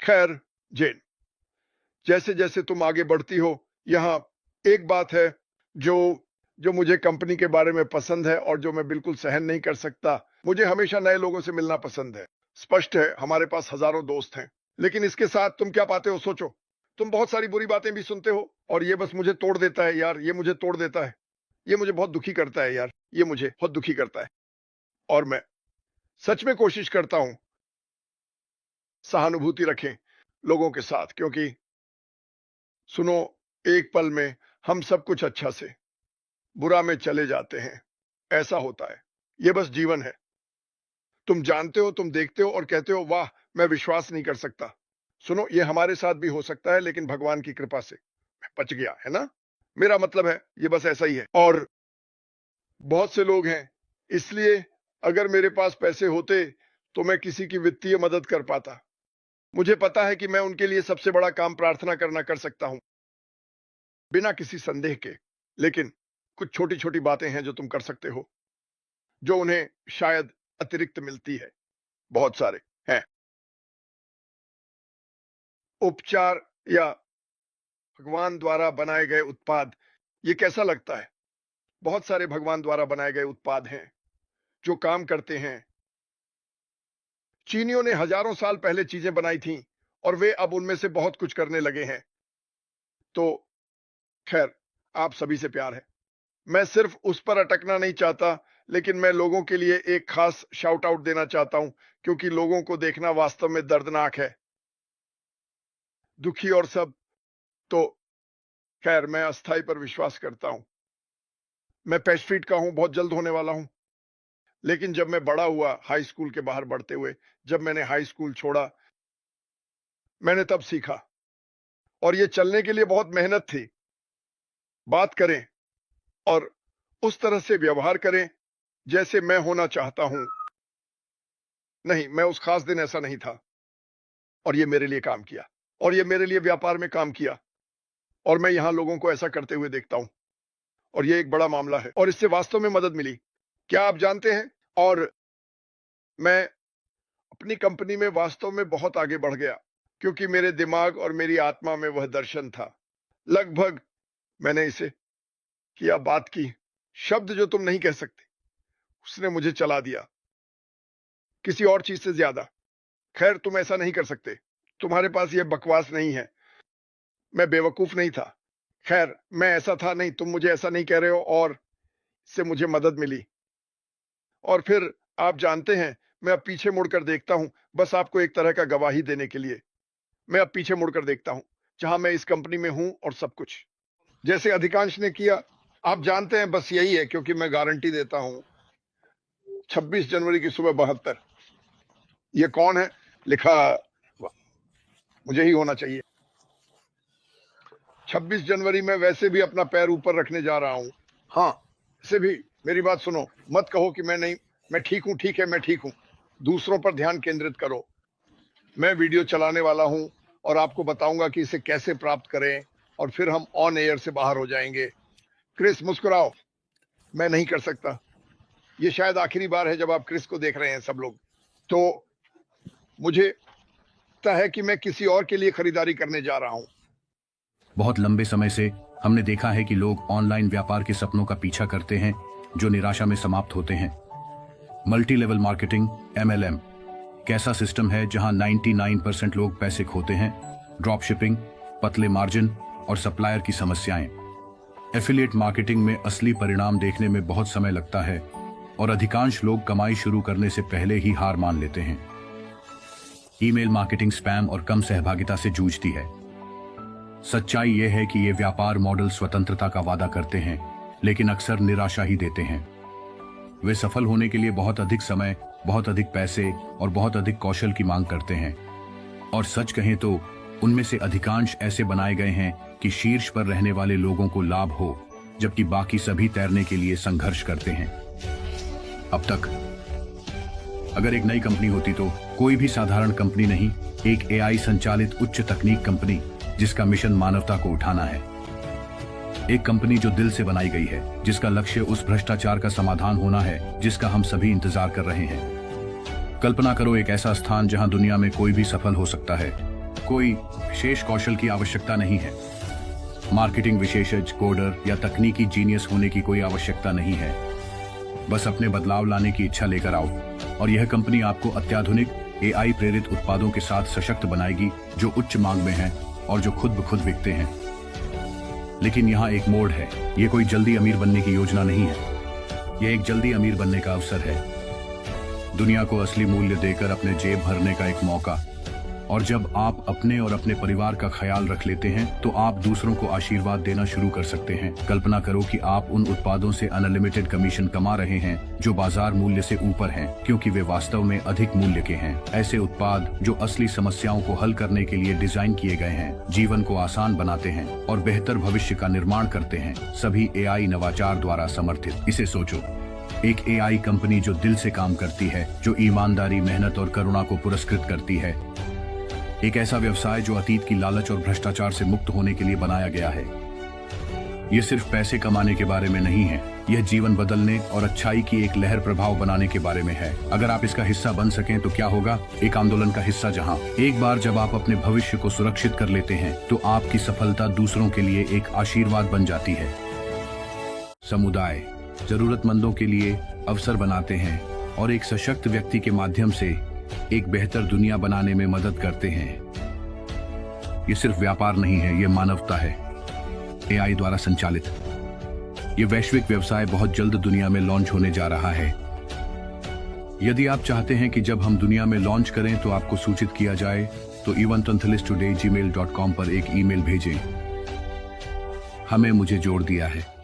खैर जेन, जैसे जैसे तुम आगे बढ़ती हो, यहाँ एक बात है जो जो मुझे कंपनी के बारे में पसंद है और जो मैं बिल्कुल सहन नहीं कर सकता। मुझे हमेशा नए लोगों से मिलना पसंद है। स्पष्ट है, हमारे पास हजारों दोस्त हैं, लेकिन इसके साथ तुम क्या पाते हो? सोचो, तुम बहुत सारी बुरी बातें भी सुनते हो और ये बस मुझे तोड़ देता है यार, ये मुझे तोड़ देता है, ये मुझे बहुत दुखी करता है यार, ये मुझे बहुत दुखी करता है। और मैं सच में कोशिश करता हूं सहानुभूति रखें लोगों के साथ, क्योंकि सुनो, एक पल में हम सब कुछ अच्छा से बुरा में चले जाते हैं। ऐसा होता है, ये बस जीवन है। तुम जानते हो, तुम देखते हो और कहते हो वाह, मैं विश्वास नहीं कर सकता। सुनो, ये हमारे साथ भी हो सकता है, लेकिन भगवान की कृपा से मैं बच गया, है ना? मेरा मतलब है, ये बस ऐसा ही है। और बहुत से लोग हैं, इसलिए अगर मेरे पास पैसे होते तो मैं किसी की वित्तीय मदद कर पाता। मुझे पता है कि मैं उनके लिए सबसे बड़ा काम प्रार्थना करना कर सकता हूं, बिना किसी संदेह के। लेकिन कुछ छोटी छोटी बातें हैं जो तुम कर सकते हो, जो उन्हें शायद अतिरिक्त मिलती है। बहुत सारे हैं। उपचार या भगवान द्वारा बनाए गए उत्पाद, ये कैसा लगता है? बहुत सारे भगवान द्वारा बनाए गए उत्पाद हैं जो काम करते हैं। चीनियों ने हजारों साल पहले चीजें बनाई थीं और वे अब उनमें से बहुत कुछ करने लगे हैं। तो खैर, आप सभी से प्यार है। मैं सिर्फ उस पर अटकना नहीं चाहता, लेकिन मैं लोगों के लिए एक खास शाउट आउट देना चाहता हूं, क्योंकि लोगों को देखना वास्तव में दर्दनाक है, दुखी और सब। तो खैर, मैं अस्थाई पर विश्वास करता हूं। मैं पेस्ट्रीट का हूं, बहुत जल्द होने वाला हूं। लेकिन जब मैं बड़ा हुआ, हाई स्कूल के बाहर बढ़ते हुए, जब मैंने हाई स्कूल छोड़ा, मैंने तब सीखा। और ये चलने के लिए बहुत मेहनत थी। बात करें और उस तरह से व्यवहार करें जैसे मैं होना चाहता हूं। नहीं, मैं उस खास दिन ऐसा नहीं था। और ये मेरे लिए काम किया, और ये मेरे लिए व्यापार में काम किया, और मैं यहां लोगों को ऐसा करते हुए देखता हूं। और ये एक बड़ा मामला है, और इससे वास्तव में मदद मिली, क्या आप जानते हैं? और मैं अपनी कंपनी में वास्तव में बहुत आगे बढ़ गया, क्योंकि मेरे दिमाग और मेरी आत्मा में वह दर्शन था। लगभग मैंने इसे किया, बात की, शब्द जो तुम नहीं कह सकते, उसने मुझे चला दिया, किसी और चीज से ज्यादा। खैर, तुम ऐसा नहीं कर सकते, तुम्हारे पास यह बकवास नहीं है। मैं बेवकूफ नहीं था। खैर, मैं ऐसा था नहीं, तुम मुझे ऐसा नहीं कह रहे हो, और इससे मुझे मदद मिली। और फिर आप जानते हैं, मैं अब पीछे मुड़कर देखता हूं, बस आपको एक तरह का गवाही देने के लिए। मैं अब पीछे मुड़कर देखता हूं, जहां मैं इस कंपनी में हूं और सब कुछ जैसे अधिकांश ने किया। आप जानते हैं, बस यही है, क्योंकि मैं गारंटी देता हूं। 26 जनवरी की सुबह 72। ये कौन है? लिखा मुझे ही होना चाहिए। 26 जनवरी में वैसे भी अपना पैर ऊपर रखने जा रहा हूं। हाँ, वैसे भी मेरी बात सुनो, मत कहो कि मैं नहीं, मैं ठीक हूं। ठीक है, मैं ठीक हूं। दूसरों पर ध्यान केंद्रित करो। मैं वीडियो चलाने वाला हूं और आपको बताऊंगा कि इसे कैसे प्राप्त करें, और फिर हम ऑन एयर से बाहर हो जाएंगे। क्रिस, मुस्कुराओ। मैं नहीं कर सकता। ये शायद आखिरी बार है जब आप क्रिस को देख रहे हैं सब लोग। तो मुझे लगता है कि मैं किसी और के लिए खरीदारी करने जा रहा हूं। बहुत लंबे समय से हमने देखा है कि लोग ऑनलाइन व्यापार के सपनों का पीछा करते हैं जो निराशा में समाप्त होते हैं। मल्टी लेवल मार्केटिंग MLM कैसा सिस्टम है जहां 99% लोग पैसे खोते हैं। ड्रॉप शिपिंग, पतले मार्जिन और सप्लायर की समस्याएं। एफिलिएट मार्केटिंग में असली परिणाम देखने में बहुत समय लगता है और अधिकांश लोग कमाई शुरू करने से पहले ही हार मान लेते हैं। ईमेल मार्केटिंग स्पैम और कम सहभागिता से जूझती है। सच्चाई यह है कि ये व्यापार मॉडल स्वतंत्रता का वादा करते हैं, लेकिन अक्सर निराशा ही देते हैं। वे सफल होने के लिए बहुत अधिक समय, बहुत अधिक पैसे और बहुत अधिक कौशल की मांग करते हैं। और सच कहें तो उनमें से अधिकांश ऐसे बनाए गए हैं कि शीर्ष पर रहने वाले लोगों को लाभ हो, जबकि बाकी सभी तैरने के लिए संघर्ष करते हैं। अब तक अगर एक नई कंपनी होती तो कोई भी साधारण कंपनी नहीं, एक AI संचालित उच्च तकनीक कंपनी जिसका मिशन मानवता को उठाना है। एक कंपनी जो दिल से बनाई गई है, जिसका लक्ष्य उस भ्रष्टाचार का समाधान होना है जिसका हम सभी इंतजार कर रहे हैं। कल्पना करो एक ऐसा स्थान जहां दुनिया में कोई भी सफल हो सकता है, कोई विशेष कौशल की आवश्यकता नहीं है। मार्केटिंग विशेषज्ञ, कोडर या तकनीकी जीनियस होने की कोई आवश्यकता नहीं है। बस अपने बदलाव लाने की इच्छा लेकर आओ और यह कंपनी आपको अत्याधुनिक AI प्रेरित उत्पादों के साथ सशक्त बनाएगी जो उच्च मांग में हैं और जो खुद ब खुद बिकते हैं। लेकिन यहाँ एक मोड़ है। ये कोई जल्दी अमीर बनने की योजना नहीं है। यह एक जल्दी अमीर बनने का अवसर है, दुनिया को असली मूल्य देकर अपने जेब भरने का एक मौका। और जब आप अपने और अपने परिवार का ख्याल रख लेते हैं तो आप दूसरों को आशीर्वाद देना शुरू कर सकते हैं। कल्पना करो कि आप उन उत्पादों से अनलिमिटेड कमीशन कमा रहे हैं जो बाजार मूल्य से ऊपर हैं, क्योंकि वे वास्तव में अधिक मूल्य के हैं। ऐसे उत्पाद जो असली समस्याओं को हल करने के लिए डिजाइन किए गए हैं, जीवन को आसान बनाते हैं और बेहतर भविष्य का निर्माण करते हैं, सभी AI नवाचार द्वारा समर्थित। इसे सोचो, एक AI कंपनी जो दिल से काम करती है, जो ईमानदारी, मेहनत और करुणा को पुरस्कृत करती है। एक ऐसा व्यवसाय जो अतीत की लालच और भ्रष्टाचार से मुक्त होने के लिए बनाया गया है। यह सिर्फ पैसे कमाने के बारे में नहीं है, यह जीवन बदलने और अच्छाई की एक लहर प्रभाव बनाने के बारे में है। अगर आप इसका हिस्सा बन सकें तो क्या होगा? एक आंदोलन का हिस्सा जहां एक बार जब आप अपने भविष्य को सुरक्षित कर लेते हैं तो आपकी सफलता दूसरों के लिए एक आशीर्वाद बन जाती है। समुदाय जरूरतमंदों के लिए अवसर बनाते हैं और एक सशक्त व्यक्ति के माध्यम से एक बेहतर दुनिया बनाने में मदद करते हैं। ये सिर्फ व्यापार नहीं है, ये मानवता है। AI द्वारा संचालित ये वैश्विक व्यवसाय बहुत जल्द दुनिया में लॉन्च होने जा रहा है। यदि आप चाहते हैं कि जब हम दुनिया में लॉन्च करें तो आपको सूचित किया जाए, तो eventanthalistoday@gmail.com पर एक ईमेल भेजें। हमें मुझे जोड़ दिया है।